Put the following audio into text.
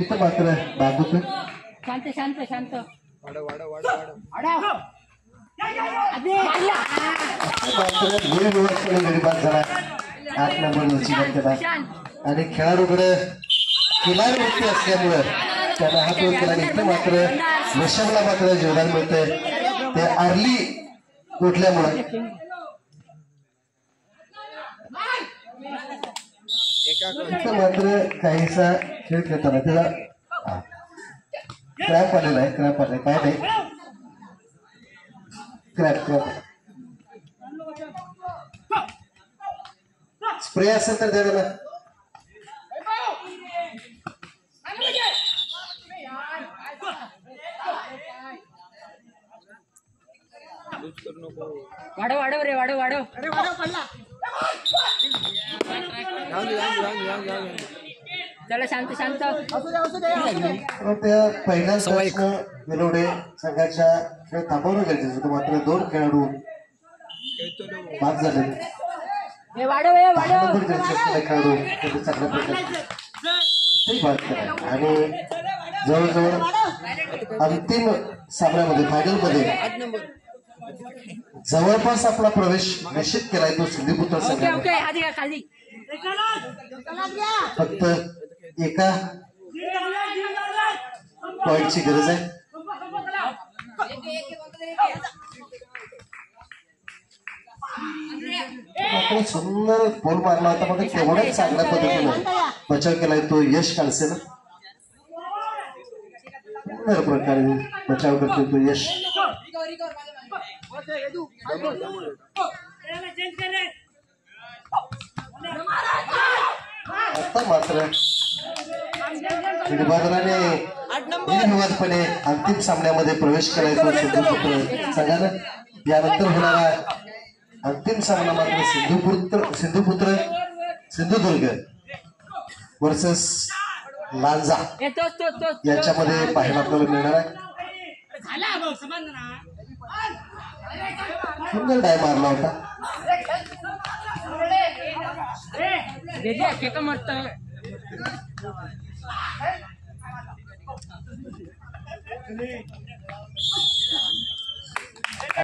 इथं मात्र बाजूतून शांत शांत शांत गरीबात झाला 8 नंबरची घटना आणि खेळाडूकडे किनार वृत्ती असल्यामुळे त्यांना हा गोल केला. इथं मात्र ऋषभला मात्र जीवदान मिळतंय ते अर्ली उठल्यामुळे. इथं मात्र काहीसा खेळ खेळताना त्याला क्रॅप आलेला आहे. क्रॅप आले काय नाही क्रॅप स्प्रे असेल तर द्या. वाढव वाढव रे वाढव वाढव चला शांत शांत. त्या पहिल्याच विनोडे संघाच्या खेळ थांबवणं गरजेचं होतं. मात्र 2 खेळाडू बाद झाले. वाढव खेळाडू चांगल्या प्रकारे बाद केला आणि जवळजवळ अंतिम सामन्यामध्ये फायनलमध्ये जवळपास आपला प्रवेश निश्चित केलाय तो सिंधुपुत्र संघाने. फक्त एका पॉइंटची गरज आहे. सुंदर गोल मारला होता पण तेवढ्याच चांगल्या पद्धतीने बचाव केलाय तो यश कालसेनं. सुंदर प्रकारे बचाव करतोय तो यश. आता मात्र निर्बाधनाने निर्विवादपणे अंतिम सामन्यामध्ये प्रवेश केलाय तो सिंधुपुत्र संघानं. यानंतर होणारा अंतिम सामना मात्र सिंधुदुर्ग वर्सेस लांजा याच्यामध्ये पाहायला आपल्याला मिळणार आहे. सुंदर डाय मारला होता. मस्त